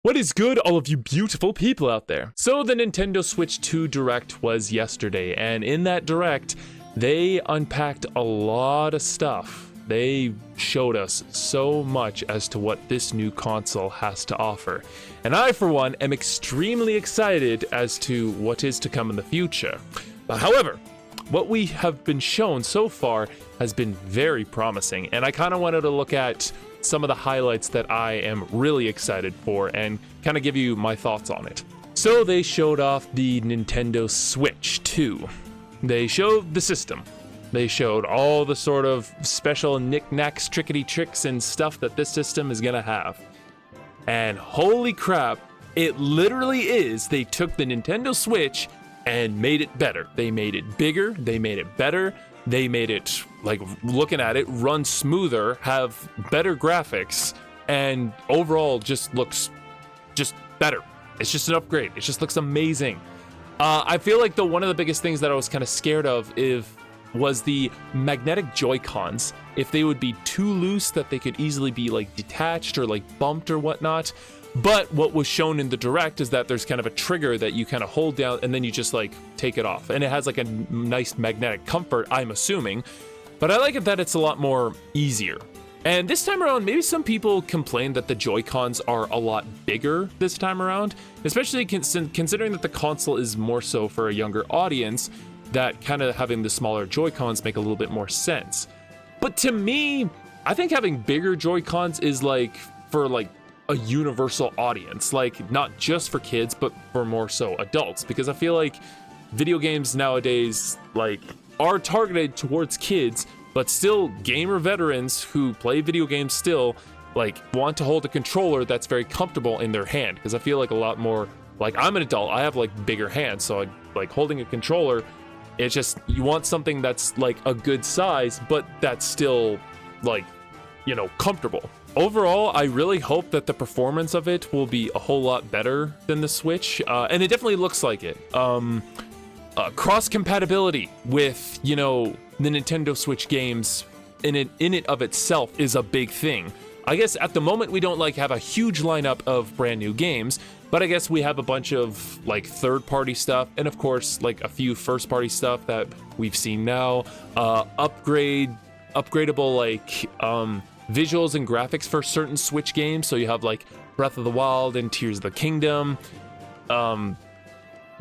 What is good, all of you beautiful people out there? So the Nintendo Switch 2 Direct was yesterday, and in that Direct, they unpacked a lot of stuff. They showed us so much as to what this new console has to offer. And I, for one, am extremely excited as to what is to come in the future. But however, what we have been shown so far has been very promising, and I kind of wanted to look at some of the highlights that I am really excited for and kind of give you my thoughts on it. So they showed off the Nintendo Switch 2. They showed the system. They showed all the sort of special knickknacks, trickety tricks and stuff that this system is gonna have. And holy crap, it literally is, they took the Nintendo Switch and made it better. They made it bigger, they made it better, they made it, like, looking at it, run smoother, have better graphics, and overall just looks just better. It's just an upgrade. It just looks amazing. I feel like one of the biggest things that I was kind of scared of was the magnetic Joy-Cons. If they would be too loose that they could easily be like detached or like bumped or whatnot. But what was shown in the Direct is that there's kind of a trigger that you kind of hold down and then you just like take it off. And it has like a nice magnetic comfort, I'm assuming. But I like it that it's a lot more easier. And this time around, maybe some people complained that the Joy-Cons are a lot bigger this time around, especially considering that the console is more so for a younger audience, that kind of having the smaller Joy-Cons make a little bit more sense. But to me, I think having bigger Joy-Cons is like for like a universal audience, like not just for kids, but for more so adults, because I feel like video games nowadays like are targeted towards kids, but still gamer veterans who play video games still like want to hold a controller that's very comfortable in their hand, because I feel like a lot more, like I'm an adult, I have like bigger hands, so like holding a controller, it's just, you want something that's like a good size, but that's still like, you know, comfortable. Overall, I really hope that the performance of it will be a whole lot better than the Switch, and it definitely looks like it. Cross compatibility with, you know, the Nintendo Switch games in it of itself is a big thing. I guess at the moment we don't like have a huge lineup of brand new games, but I guess we have a bunch of like third-party stuff, and of course like a few first-party stuff that we've seen now. Upgradable like visuals and graphics for certain Switch games. So you have like Breath of the Wild and Tears of the Kingdom.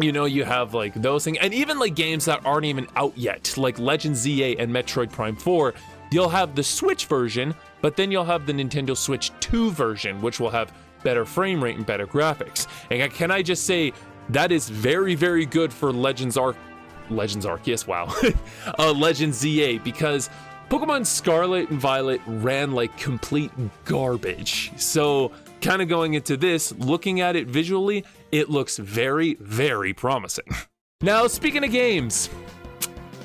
You know, you have like those things, and even like games that aren't even out yet, like Legend ZA and Metroid Prime 4. You'll have the Switch version, but then you'll have the Nintendo Switch 2 version, which will have better frame rate and better graphics. And can I just say, that is very, very good for Legends Arceus, wow. Legend ZA, because Pokemon Scarlet and Violet ran like complete garbage. So kind of going into this, looking at it visually, it looks very, very promising. Now, speaking of games,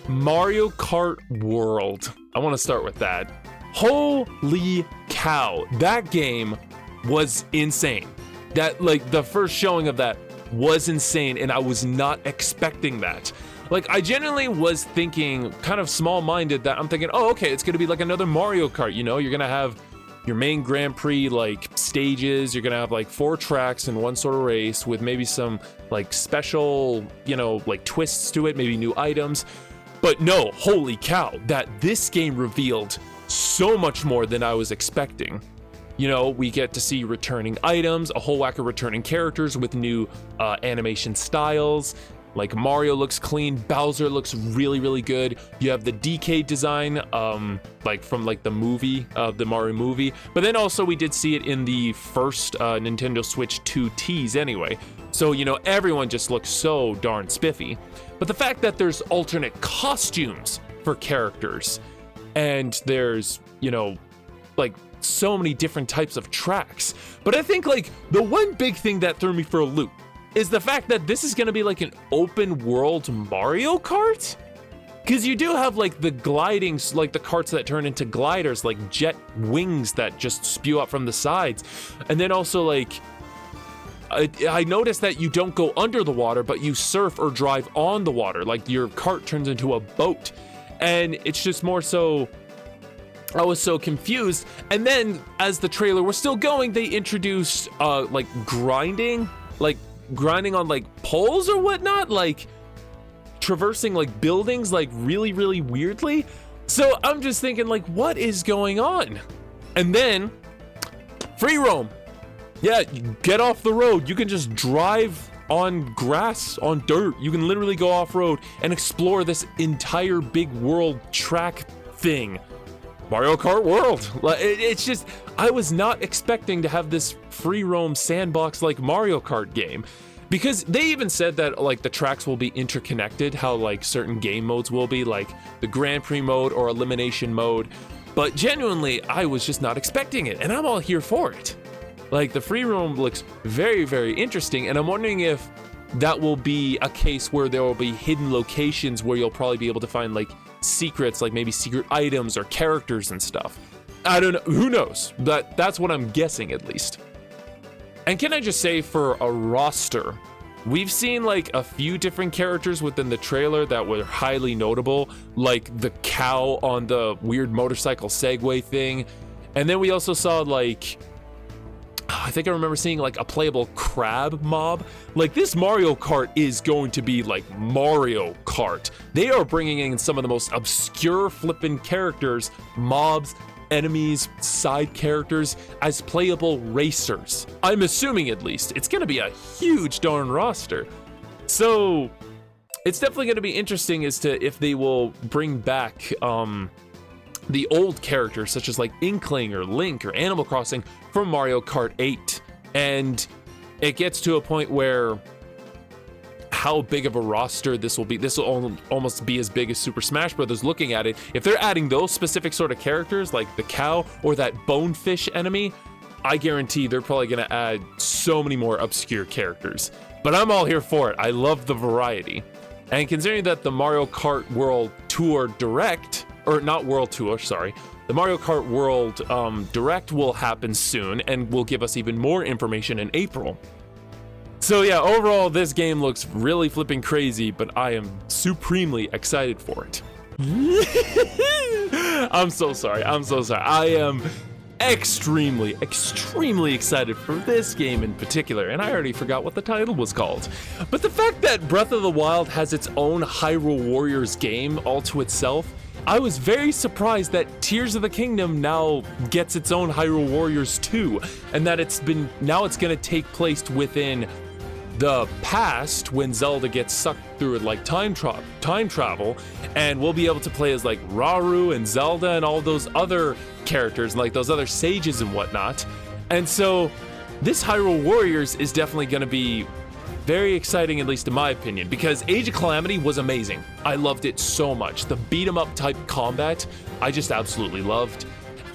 Mario Kart World. I want to start with that. Holy cow, that game was insane. That, like, the first showing of that was insane, and I was not expecting that. Like, I genuinely was thinking, kind of small-minded, that I'm thinking, oh, okay, it's gonna be like another Mario Kart, you know? You're gonna have your main Grand Prix, like, stages, you're gonna have, like, 4 tracks in one sort of race with maybe some, like, special, you know, like, twists to it, maybe new items. But no, holy cow, that this game revealed so much more than I was expecting. You know, we get to see returning items, a whole whack of returning characters with new animation styles. Like, Mario looks clean, Bowser looks really, really good. You have the DK design, like from like the movie, the Mario movie. But then also we did see it in the first Nintendo Switch 2 tease anyway. So, you know, everyone just looks so darn spiffy. But the fact that there's alternate costumes for characters, and there's, you know, like so many different types of tracks. But I think like the one big thing that threw me for a loop is the fact that this is gonna be like an open world Mario Kart? Because you do have like the gliding, like the carts that turn into gliders, like jet wings that just spew out from the sides. And then also like, I noticed that you don't go under the water, but you surf or drive on the water. Like your cart turns into a boat. And it's just more so, I was so confused. And then as the trailer was still going, they introduced like grinding on like poles or whatnot, like traversing like buildings like really, really weirdly. So I'm just thinking, like, what is going on? And then free roam. Yeah, you get off the road. You can just drive on grass, on dirt. You can literally go off-road and explore this entire big world track thing. Mario Kart World. It's just, I was not expecting to have this free roam sandbox like Mario Kart game, because they even said that like the tracks will be interconnected, how like certain game modes will be, like the Grand Prix mode or elimination mode. But genuinely, I was just not expecting it, and I'm all here for it. Like, the free roam looks very, very interesting, and I'm wondering if that will be a case where there will be hidden locations where you'll probably be able to find like secrets, like maybe secret items or characters and stuff. I don't know, who knows? But that's what I'm guessing, at least. And can I just say, for a roster, we've seen like a few different characters within the trailer that were highly notable, like the cow on the weird motorcycle Segway thing. And then we also saw like, I think I remember seeing like a playable crab mob. Like, this Mario Kart is going to be like Mario Kart. They are bringing in some of the most obscure flippin' characters, mobs, enemies, side characters as playable racers. I'm assuming, at least, it's gonna be a huge darn roster. So it's definitely gonna be interesting as to if they will bring back the old characters such as like Inkling or Link or Animal Crossing from Mario Kart 8. And it gets to a point where how big of a roster this will be. This will almost be as big as Super Smash Bros. Looking at it, if they're adding those specific sort of characters like the cow or that bonefish enemy, I guarantee they're probably gonna add so many more obscure characters. But I'm all here for it. I love the variety. And considering that the Mario Kart World Tour Direct, or not World Tour, sorry, the Mario Kart World Direct will happen soon and will give us even more information in April. So yeah, overall, this game looks really flipping crazy, but I am supremely excited for it. I'm so sorry. I am extremely excited for this game in particular, and I already forgot what the title was called. But the fact that Breath of the Wild has its own Hyrule Warriors game all to itself, I was very surprised that Tears of the Kingdom now gets its own Hyrule Warriors 2, and that it's gonna take place within the past when Zelda gets sucked through like time travel, and we'll be able to play as like Rauru and Zelda and all those other characters, like those other sages and whatnot. And so this Hyrule Warriors is definitely gonna be very exciting, at least in my opinion, because Age of Calamity was amazing. I loved it so much. The beat 'em up type combat, I just absolutely loved.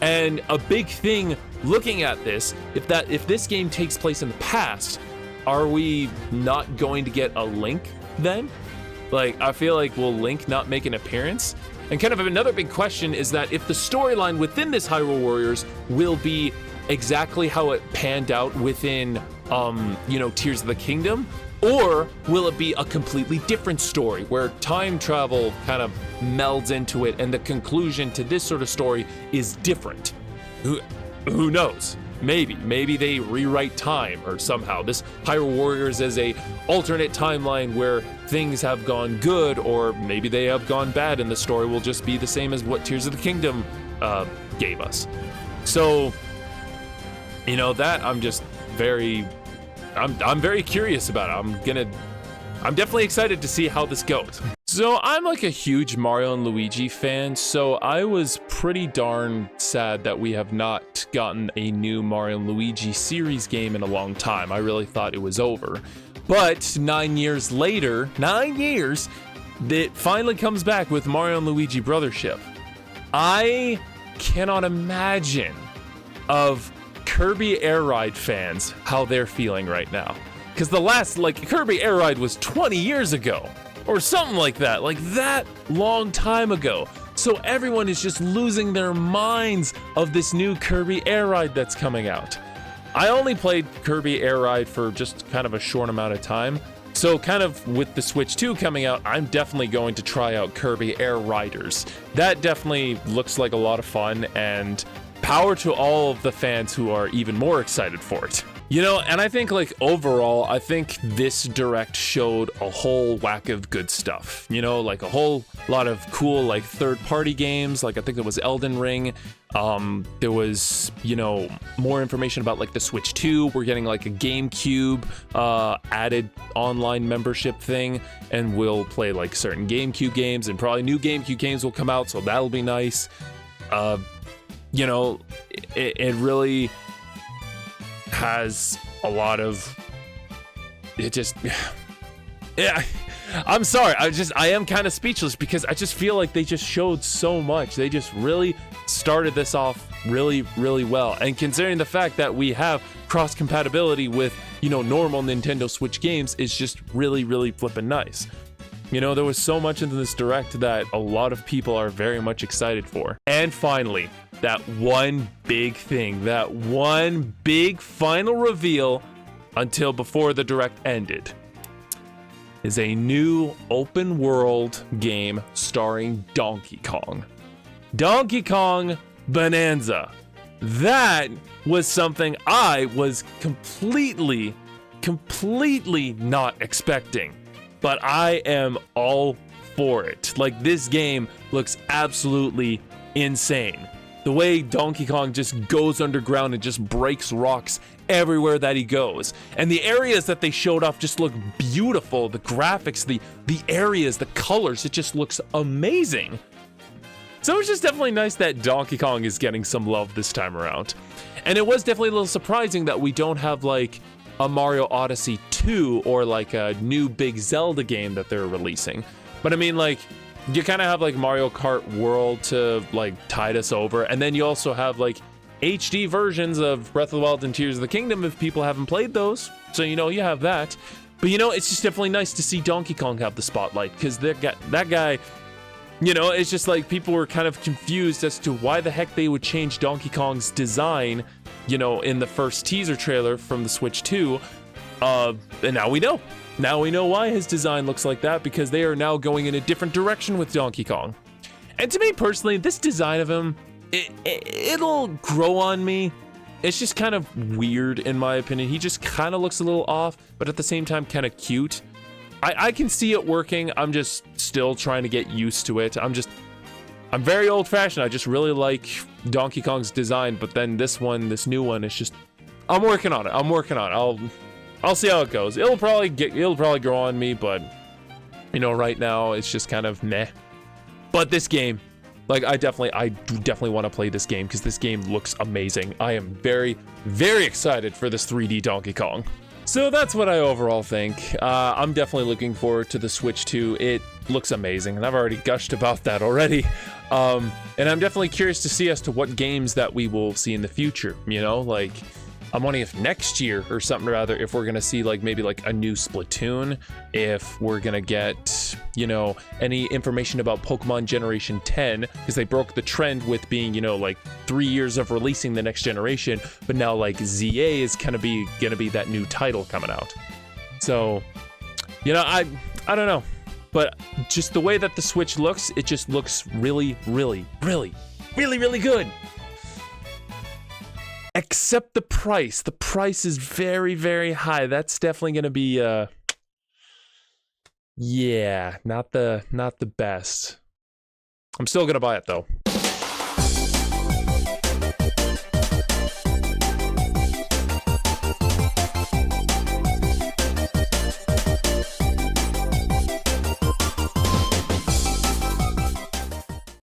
And a big thing looking at this, if this game takes place in the past, are we not going to get a Link then? Like, I feel like, will Link not make an appearance? And kind of another big question is that if the storyline within this Hyrule Warriors will be exactly how it panned out within Tears of the Kingdom, or will it be a completely different story where time travel kind of melds into it and the conclusion to this sort of story is different? Who knows? Maybe they rewrite time, or somehow this Hyrule Warriors is a alternate timeline where things have gone good, or maybe they have gone bad and the story will just be the same as what Tears of the Kingdom gave us. So, that I'm just I'm very curious about it. I'm definitely excited to see how this goes. So I'm like a huge Mario and Luigi fan, so I was pretty darn sad that we have not gotten a new Mario and Luigi series game in a long time. I really thought it was over. But 9 years later, it finally comes back with Mario and Luigi Brothership. I cannot imagine of Kirby Air Ride fans how they're feeling right now. Because the last, Kirby Air Ride was 20 years ago. Or something like that long time ago. So everyone is just losing their minds of this new Kirby Air Ride that's coming out. I only played Kirby Air Ride for just kind of a short amount of time, So kind of with the Switch 2 coming out, I'm definitely going to try out Kirby Air Riders. That definitely looks like a lot of fun, and power to all of the fans who are even more excited for it. You know, and I think like overall, I think this Direct showed a whole whack of good stuff. You know, like a whole lot of cool like third-party games. Like I think there was Elden Ring. There was, you know, more information about like the Switch 2. We're getting like a GameCube added online membership thing, and we'll play like certain GameCube games, and probably new GameCube games will come out, so that'll be nice. You know, it really has a lot of yeah, I'm sorry, I am kind of speechless because I just feel like they just showed so much. They just really started this off really well, and considering the fact that we have cross compatibility with, you know, normal Nintendo Switch games is just really flippin' nice. You know, there was so much into this Direct that a lot of people are very much excited for. And finally, that one big thing, that one big final reveal until before the Direct ended, is a new open world game starring Donkey Kong. Donkey Kong Bonanza. That was something I was completely not expecting. But I am all for it. Like, this game looks absolutely insane. The way Donkey Kong just goes underground and just breaks rocks everywhere that he goes. And the areas that they showed off just look beautiful. The graphics, the areas, the colors, it just looks amazing. So it's just definitely nice that Donkey Kong is getting some love this time around. And it was definitely a little surprising that we don't have like a Mario Odyssey 2 or like a new big Zelda game that they're releasing. But I mean, like, you kind of have like Mario Kart World to like tide us over, and then you also have like HD versions of Breath of the Wild and Tears of the Kingdom if people haven't played those. So, you know, you have that. But, you know, it's just definitely nice to see Donkey Kong have the spotlight, because that guy, you know, it's just like people were kind of confused as to why the heck they would change Donkey Kong's design, you know, in the first teaser trailer from the Switch 2. And now we know. Now we know why his design looks like that, because they are now going in a different direction with Donkey Kong. And to me personally, this design of him, it'll grow on me. It's just kind of weird in my opinion. He just kind of looks a little off, but at the same time kind of cute. I can see it working. I'm just still trying to get used to it. I'm very old-fashioned. I just really like Donkey Kong's design, but then this new one is just, I'm working on it. I'll see how it goes. It'll probably grow on me, but you know, right now it's just kind of meh. But this game, like, I do definitely want to play this game, because this game looks amazing. I am very excited for this 3D Donkey Kong. So that's what I overall think. I'm definitely looking forward to the Switch 2. It looks amazing, and I've already gushed about that already. And I'm definitely curious to see as to what games that we will see in the future, you know, like, I'm wondering if next year or something, rather, if we're gonna see like maybe like a new Splatoon, if we're gonna get, you know, any information about Pokemon Generation 10, because they broke the trend with being, you know, like 3 years of releasing the next generation, but now like ZA is gonna be that new title coming out. So, you know, I don't know, but just the way that the Switch looks, it just looks really good. Except the price. The price is very high. That's definitely gonna be yeah, not the best. I'm still gonna buy it though.